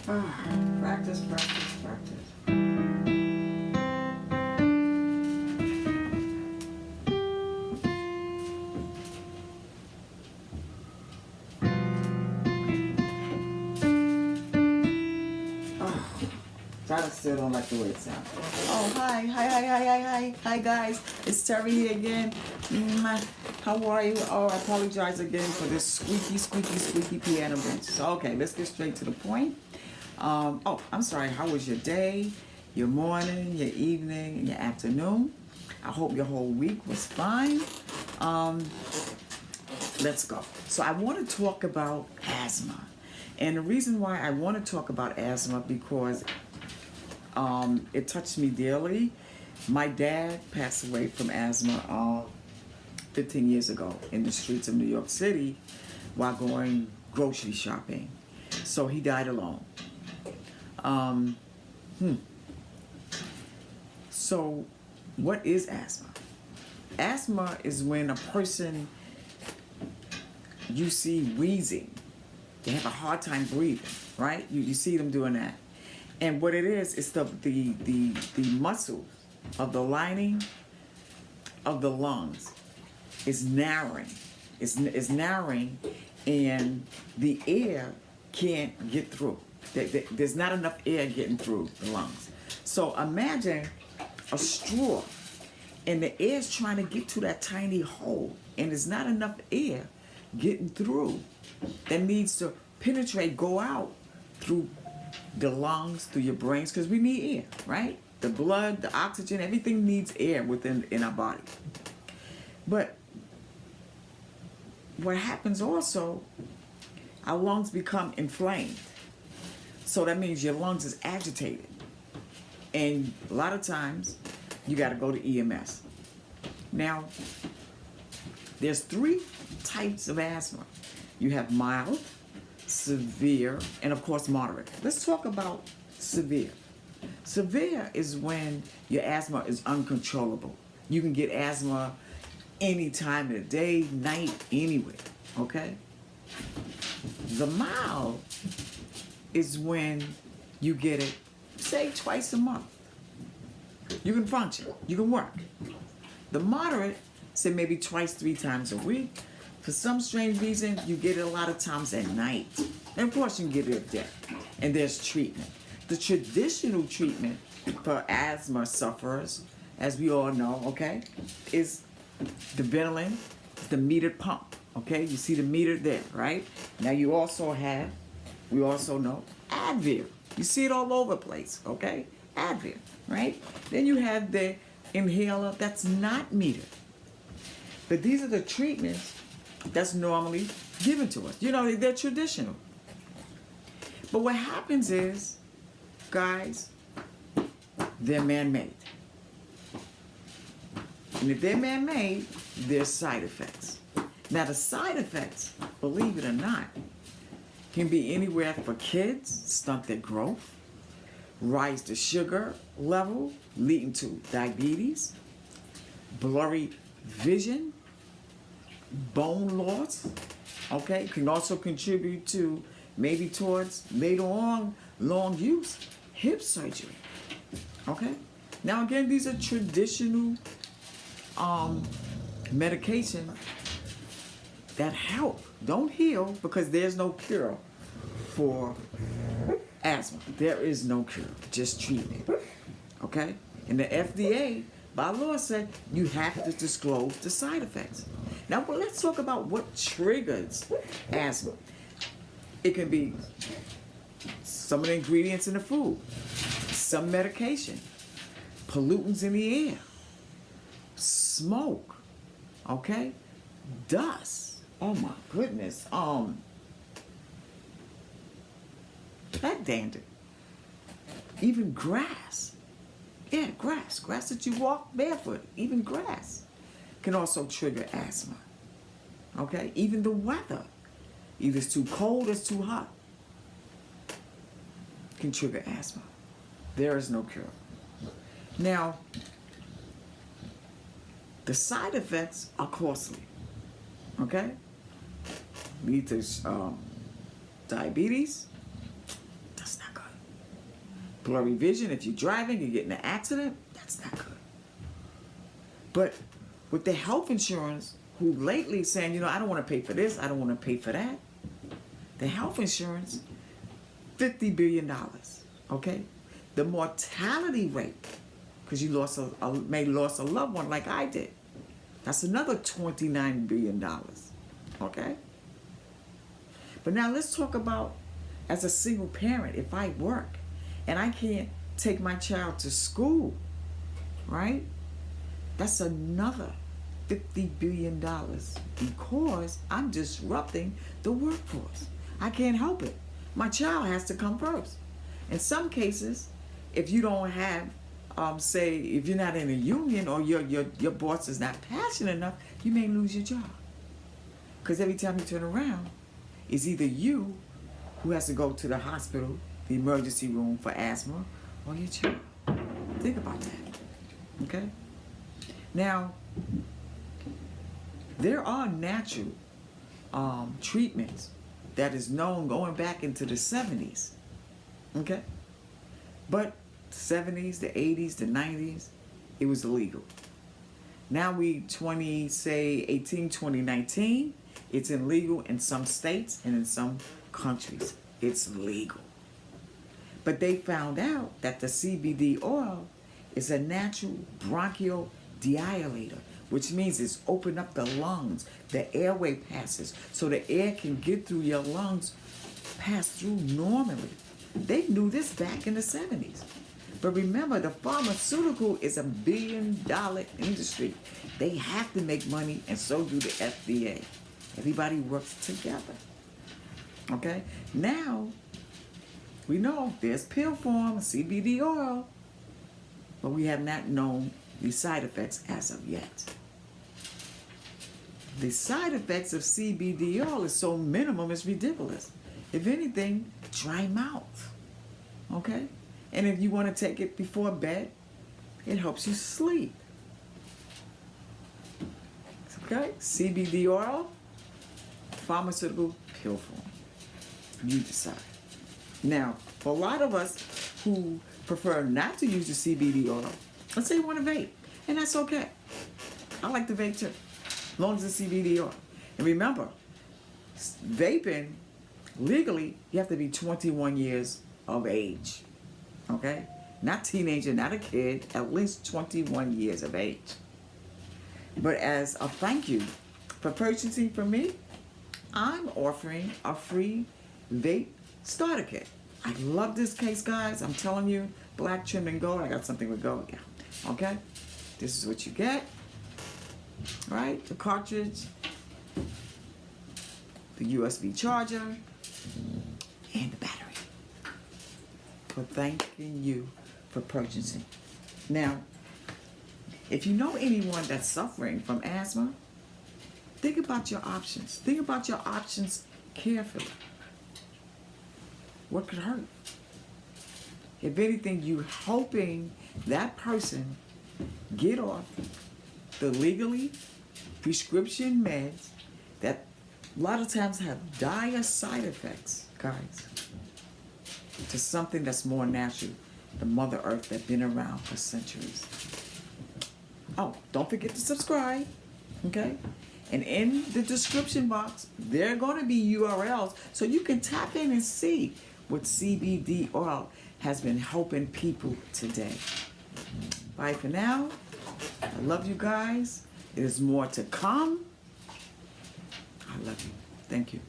Practice, practice, practice. I still don't like the way it sounds. Oh, hi, guys. It's Terry here again. How are you? Oh, I apologize again for this squeaky piano bench. So, okay, let's get straight to the point. I'm sorry. How was your day, your morning, your evening, and your afternoon? I hope your whole week was fine. Let's go. So, I want to talk about asthma. And the reason why I want to talk about asthma because it touched me dearly. My dad passed away from asthma 15 years ago in the streets of New York City while going grocery shopping. So he died alone. So what is asthma? Asthma is when a person you see wheezing. They have a hard time breathing, right? You see them doing that. And what it is the muscle of the lining of the lungs is narrowing. It's narrowing, and the air can't get through. There's not enough air getting through the lungs. So imagine a straw, and the air is trying to get to that tiny hole, and there's not enough air getting through that needs to penetrate, go out through the lungs, through your brains, because we need air, right? The blood, the oxygen, everything needs air in our body. But what happens also, our lungs become inflamed. So that means your lungs is agitated. And a lot of times, you got to go to EMS. Now, there's 3 types of asthma. You have mild, severe, and of course moderate. Let's talk about severe. Severe is when your asthma is uncontrollable. You can get asthma any time of the day, night, anywhere, okay? The mild is when you get it, say, twice a month. You can function, you can work. The moderate, say maybe twice, 3 times a week. For some strange reason, you get it a lot of times at night. And of course, you can get it at day. And there's treatment. The traditional treatment for asthma sufferers, as we all know, okay, is the Ventolin, the metered pump, okay? You see the meter there, right? Now we also know Advil. You see it all over the place, okay? Advil, right? Then you have the inhaler that's not metered. But these are the treatments that's normally given to us. You know, they're traditional. But what happens is, guys, they're man-made. And if they're man-made, there's side effects. Now, the side effects, believe it or not, can be anywhere for kids, stunt their growth, rise the sugar level, leading to diabetes, blurry vision, bone loss, okay, can also contribute to maybe towards later on long use hip surgery, okay. Now again, these are traditional medication that help, don't heal, because there's no cure for asthma. There is no cure, just treatment, okay. And the FDA by law said you have to disclose the side effects. Now, let's talk about what triggers asthma. It can be some of the ingredients in the food, some medication, pollutants in the air, smoke, okay, dust. Oh my goodness. Pet dander, even grass. Yeah, grass that you walk barefoot, even grass can also trigger asthma. Okay, even the weather, either it's too cold or it's too hot, can trigger asthma. There is no cure. Now, the side effects are costly. Okay, lead to diabetes. That's not good. blurry vision. If you're driving, you get in an accident, that's not good. But with the health insurance, who lately saying, you know, I don't want to pay for this, I don't want to pay for that. The health insurance, $50 billion, okay? The mortality rate, because you may lost a loved one like I did, that's another $29 billion, okay? But now let's talk about, as a single parent, if I work and I can't take my child to school, right? That's another $50 billion because I'm disrupting the workforce. I can't help it. My child has to come first. In some cases, if you don't have, say, if you're not in a union or your boss is not passionate enough, you may lose your job. Because every time you turn around, it's either you who has to go to the hospital, the emergency room for asthma, or your child. Think about that, okay? Now, there are natural treatments that is known going back into the 70s, okay? But 70s, the 80s, the 90s, it was illegal. Now 2019, it's illegal in some states and in some countries. It's legal. But they found out that the CBD oil is a natural bronchodilator, which means it's open up the lungs, the airway passes, so the air can get through your lungs, pass through normally. They knew this back in the 70s. But remember, the pharmaceutical is a $1 billion industry. They have to make money, and so do the FDA. Everybody works together. Okay? Now, we know there's pill form, CBD oil, but we have not known the side effects as of yet. The side effects of CBD oil is so minimum, it's ridiculous. If anything, dry mouth. Okay? And if you want to take it before bed, it helps you sleep. Okay? CBD oil, pharmaceutical pill form. You decide. Now, for a lot of us who prefer not to use the CBD oil, let's say you want to vape, and that's okay. I like to vape too, as long as it's CBD oil. And remember, vaping, legally, you have to be 21 years of age. Okay? Not teenager, not a kid, at least 21 years of age. But as a thank you for purchasing from me, I'm offering a free vape starter kit. I love this case, guys. I'm telling you, black trim and gold. I got something with gold. Yeah. Okay? This is what you get. Right? The cartridge, the USB charger, and the battery. For thanking you for purchasing. Now, if you know anyone that's suffering from asthma, think about your options. Think about your options carefully. What could hurt? If anything, you hoping that person get off the legally prescription meds that a lot of times have dire side effects, guys, to something that's more natural, the Mother Earth that's been around for centuries. Oh, don't forget to subscribe, okay? And in the description box, there are going to be URLs so you can tap in and see what CBD oil has been helping people today. Bye for now. I love you guys. There's more to come. I love you. Thank you.